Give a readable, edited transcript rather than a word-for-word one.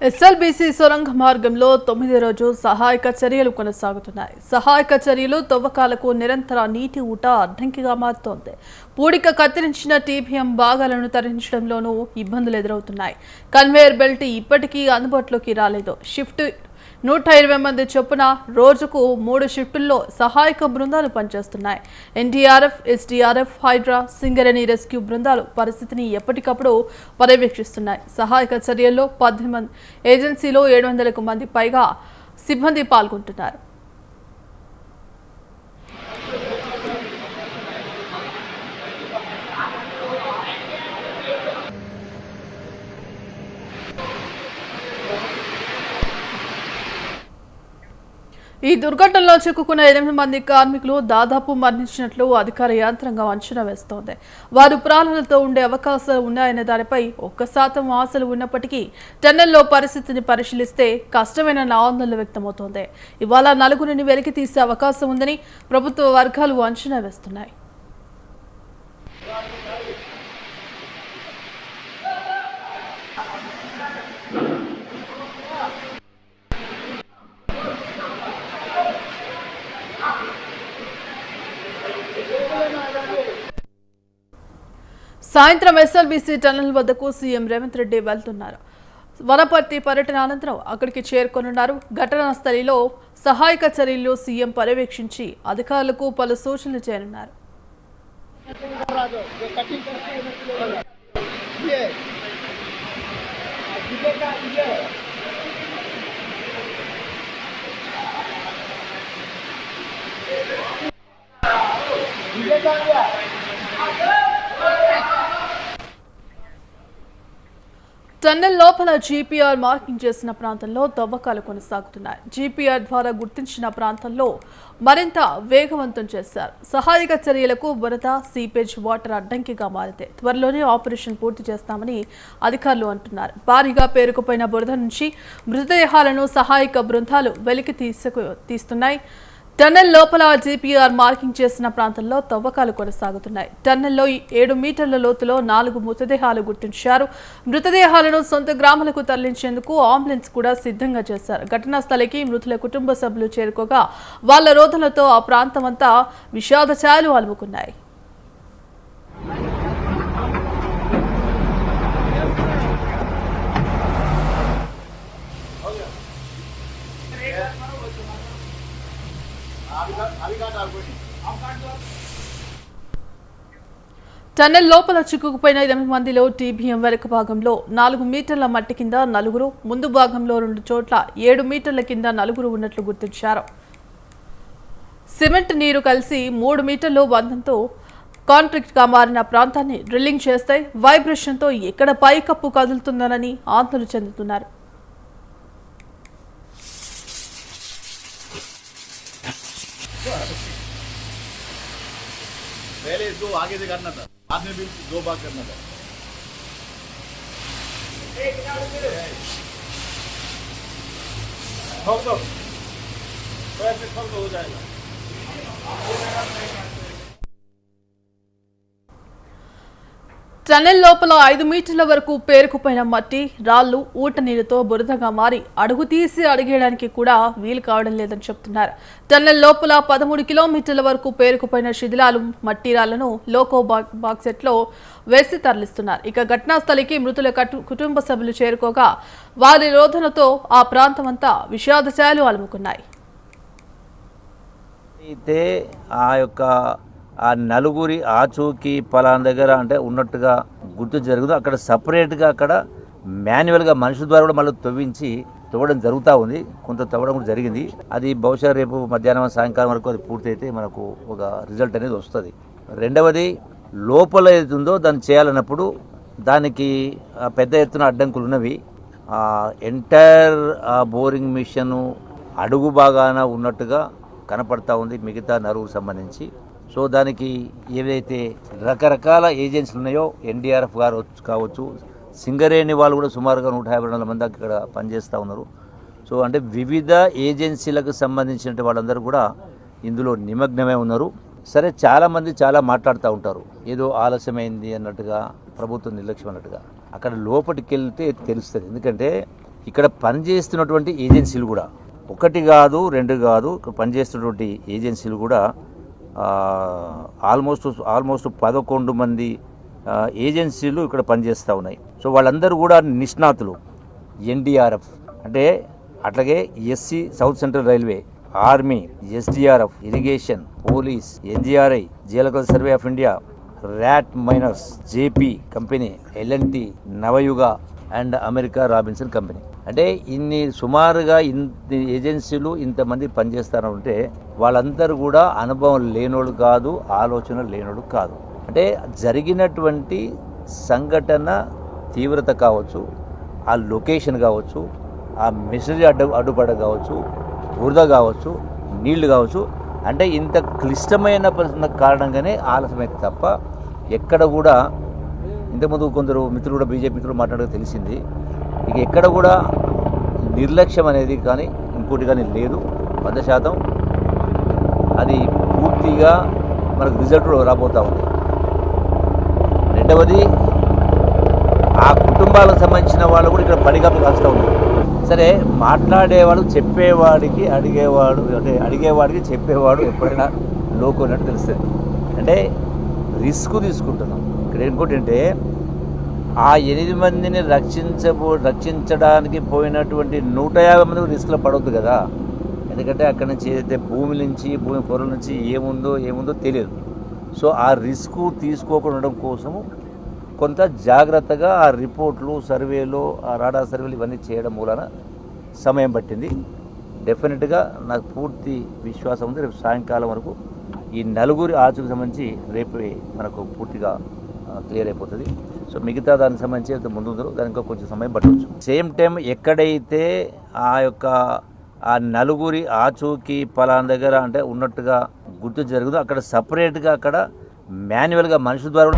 SLBC సొరంగ మార్గంలో 9వ రోజు సహాయక చర్యలు కొనసాగుతున్నాయి. సహాయక చర్యలు తవ్వకాలకు నిరంతర నీటి ఊట అడ్డంకిగా మారుతోంది. పూడిక కత్తిరించిన టీబీఎం భాగాలను తరలించడంలోనూ ఇబ్బందులు ఎదురవుతున్నాయి. కన్వేయర్ బెల్ట్ ఇప్పటికీ అందుబాటులోకి రాలేదు. షిఫ్ట్ 120 మంది చొప్పున రోజుకు 3 షిఫ్టుల్లో సహాయక బృందాలు పనిచేస్తున్నాయి. NDRF, SDRF, HYDRAA, Singareni rescue బృందాలు పరిస్థితిని ఎప్పటికప్పుడు పర్యవేక్షిస్తున్నాయి. సహాయక చర్యల్లో 18 ఏజెన్సీలో 700కు మంది పైగా సిబ్బంది పాల్గొంటున్నారు. ఈ దుర్ఘటనలో చిక్కుకున్న 8 మంది కార్మికులు దాదాపు మరణించినట్లు అధికార యంత్రాంగం అంచనా వేస్తోంది. వారు ప్రాణాలతో ఉండే అవకాశాలు ఉన్నాయనే దానిపై 1% ఆశలు ఉన్నప్పటికీ టన్నెల్లో పరిస్థితిని పరిశీలిస్తే కష్టమైన ఆందోళన వ్యక్తమవుతోంది. ఇవాళ 4 వెలికి తీసే అవకాశం ఉందని ప్రభుత్వ వర్గాలు అంచనా వేస్తున్నాయి. సాయంత్రం ఎస్ఎల్బీసీ టన్నెల్ వద్దకు సీఎం రేవంత్ రెడ్డి వెళ్తున్నారు. వనపర్తి పర్యటన అనంతరం అక్కడికి చేరుకోనున్నారు. ఘటనా స్థలిలో సహాయక చర్యలు సీఎం పర్యవేక్షించి అధికారులకు పలు సూచనలు చేయనున్నారు. టన్నెల్ లోపల జీపీఆర్ మార్కింగ్ చేసిన ప్రాంతంలో తవ్వకాలు కొనసాగుతున్నాయి. జీపీఆర్ ద్వారా గుర్తించిన ప్రాంతంలో మరింత వేగవంతం చేశారు. సహాయక చర్యలకు బురద, సీపేజ్ వాటర్ అడ్డంకిగా మారితే త్వరలోనే ఆపరేషన్ పూర్తి చేస్తామని అధికారులు అంటున్నారు. భారీగా పేరుకుపోయిన బురద నుంచి మృతదేహాలను సహాయక బృందాలు వెలికి తీస్తున్నాయి. టన్నెల్ లోపల జీపీఆర్ మార్కింగ్ చేసిన ప్రాంతంలో తవ్వకాలు కొనసాగుతున్నాయి. టన్నెల్లో 7 మీటర్ల లోతులో 4 మృతదేహాలు గుర్తించారు. మృతదేహాలను సొంత గ్రామాలకు తరలించేందుకు అంబులెన్స్ కూడా సిద్ధంగా చేశారు. ఘటనా స్థలికి మృతుల కుటుంబ సభ్యులు చేరుకోగా వాళ్ల రోదనలతో ఆ ప్రాంతమంతా విషాద ఛాయలు అలుముకున్నాయి. టన్నెల్ లోపల చిక్కుకుపోయిన 8 మందిలో టీబీఎం వెనుక భాగంలో 4 మీటర్ల మట్టి కింద 4, ముందు భాగంలో 2 చోట్ల 7 మీటర్ల కింద 4 ఉన్నట్లు గుర్తించారు. సిమెంట్ నీరు కలిసి 3 మీటర్లు బంధంతో కాంక్రీట్ గా మారిన ప్రాంతాన్ని డ్రిల్లింగ్ చేస్తే వైబ్రేషన్తో ఎక్కడ పైకప్పు కదులుతుందనని ఆందోళన చెందుతున్నారు. पहले इसको आगे से करना था, बाद में भी 2 बार करना था. तो ऐसे सब हो जाएगा. టన్నెల్ లోపల 5 మీటర్ల వరకు పేరుకుపోయిన మట్టి, రాళ్లు, ఊట నీరుతో బురదగా మారి అడుగు తీసి అడిగేయడానికి కూడా వీలు కావడం లేదని చెప్తున్నారు. టన్నెల్ లోపల 13 కిలోమీటర్ల వరకు పేరుకుపోయిన శిథిలాలు, మట్టి రాళ్లను లోకో బాక్సెట్లో వేసి తరలిస్తున్నారు. ఇక ఘటనా స్థలికి మృతుల కుటుంబ సభ్యులు చేరుకోగా వారి రోదనతో ఆ ప్రాంతమంతా విషాద ఛాయలు అలుముకున్నాయి. అయితే ఆ నలుగురి ఆచూకీ పలానా దగ్గర అంటే ఉన్నట్టుగా గుర్తు జరుగుతుంది. అక్కడ సపరేట్గా అక్కడ మాన్యువల్గా మనుషుల ద్వారా కూడా మళ్ళీ తవ్వడం జరుగుతూ ఉంది. కొంత తవ్వడం కూడా జరిగింది. అది బహుశా రేపు మధ్యాహ్నం సాయంకాలం వరకు అది పూర్తయితే మనకు ఒక రిజల్ట్ అనేది వస్తుంది. రెండవది, లోపల ఏదుందో దాన్ని చేయాలన్నప్పుడు దానికి పెద్ద ఎత్తున అడ్డంకులు ఉన్నవి. ఎంటైర్ బోరింగ్ మిషన్ అడుగు బాగాన ఉన్నట్టుగా కనపడతా ఉంది మిగతా నరువుకు సంబంధించి. సో దానికి ఏదైతే రకరకాల ఏజెన్సీలు ఉన్నాయో, ఎన్డీఆర్ఎఫ్ గారు కావచ్చు, సింగరేణి వాళ్ళు కూడా సుమారుగా 152 మంది ఇక్కడ పనిచేస్తూ ఉన్నారు. సో అంటే వివిధ ఏజెన్సీలకు సంబంధించిన వాళ్ళందరూ కూడా ఇందులో నిమగ్నమై ఉన్నారు. సరే, చాలామంది చాలా మాట్లాడుతూ ఉంటారు, ఏదో ఆలస్యమైంది అన్నట్టుగా, ప్రభుత్వం నిర్లక్ష్యం అన్నట్టుగా. అక్కడ లోపలికి వెళ్తే తెలుస్తుంది. ఎందుకంటే ఇక్కడ పనిచేస్తున్నటువంటి ఏజెన్సీలు కూడా ఒకటి కాదు రెండు కాదు, ఇక్కడ పనిచేస్తున్నటువంటి ఏజెన్సీలు కూడా ఆల్మోస్ట్ 11 మంది ఏజెన్సీలు ఇక్కడ పనిచేస్తూ ఉన్నాయి. సో వాళ్ళందరూ కూడా నిష్ణాతులు. ఎన్డీఆర్ఎఫ్ అంటే అట్లాగే SC south central railway, army, SDRF, irrigation, police, NGRI, geological survey of India, rat miners, JP company, LNT, Navayuga and America Robinson company. అంటే సుమారుగా ఇన్ని ఏజెన్సీలు ఇంతమంది పనిచేస్తారంటే వాళ్ళందరూ కూడా అనుభవం లేనోళ్ళు కాదు, ఆలోచన లేనోళ్ళు కాదు. అంటే జరిగినటువంటి సంఘటన తీవ్రత కావచ్చు, ఆ లొకేషన్ కావచ్చు, ఆ మిషనరీ అడ్డుపడ కావచ్చు, బురద కావచ్చు, నీళ్లు కావచ్చు, అంటే ఇంత క్లిష్టమైన కారణంగానే ఆలస్యమైతే తప్ప ఎక్కడ కూడా ఇంతకుముందు కొందరు మిత్రులు కూడా బీజేపీ మిత్రులు మాట్లాడక తెలిసింది. ఇక ఎక్కడ కూడా నిర్లక్ష్యం అనేది కానీ ఇంకోటి కానీ లేదు. 100% అది పూర్తిగా మనకు రిజల్ట్ రాబోతూ ఉంది. రెండవది ఆ కుటుంబాలకు సంబంధించిన వాళ్ళు కూడా ఇక్కడ పడిగాపులు కాస్తూ ఉన్నారు. సరే, మాట్లాడేవాడు చెప్పేవాడికి అడిగేవాడికి చెప్పేవాడు ఎప్పుడైనా లోకు అన్నట్టు తెలుస్తుంది. అంటే రిస్క్ తీసుకుంటున్నాం. ఇక్కడ ఇంకోటి అంటే ఆ 8 మందిని రక్షించడానికి పోయినటువంటి 150 మంది రిస్క్లో పడవద్దు కదా. ఎందుకంటే అక్కడి నుంచి ఏదైతే భూమి పొరల నుంచి ఏముందో తెలియదు. సో ఆ రిస్క్ తీసుకోకుండా ఉండడం కోసము కొంత జాగ్రత్తగా ఆ రిపోర్ట్లు, సర్వేలు, ఆ రాడార్ సర్వేలు ఇవన్నీ చేయడం మూలన సమయం పట్టింది. డెఫినెట్గా నాకు పూర్తి విశ్వాసం ఉంది రేపు సాయంకాలం వరకు ఈ 4 ఆచూకు సంబంధించి రేపు మనకు పూర్తిగా క్లియర్ అయిపోతుంది. సో మిగతా దానికి సంబంధించి ముందు దానికి కొంచెం సమయం పట్టవచ్చు. సేమ్ టైం ఎక్కడైతే ఆ 4 ఆచూకీ పలానా దగ్గర అంటే ఉన్నట్టుగా గుర్తు జరుగుతుందో అక్కడ సపరేట్గా అక్కడ మాన్యువల్గా మనుషుల ద్వారా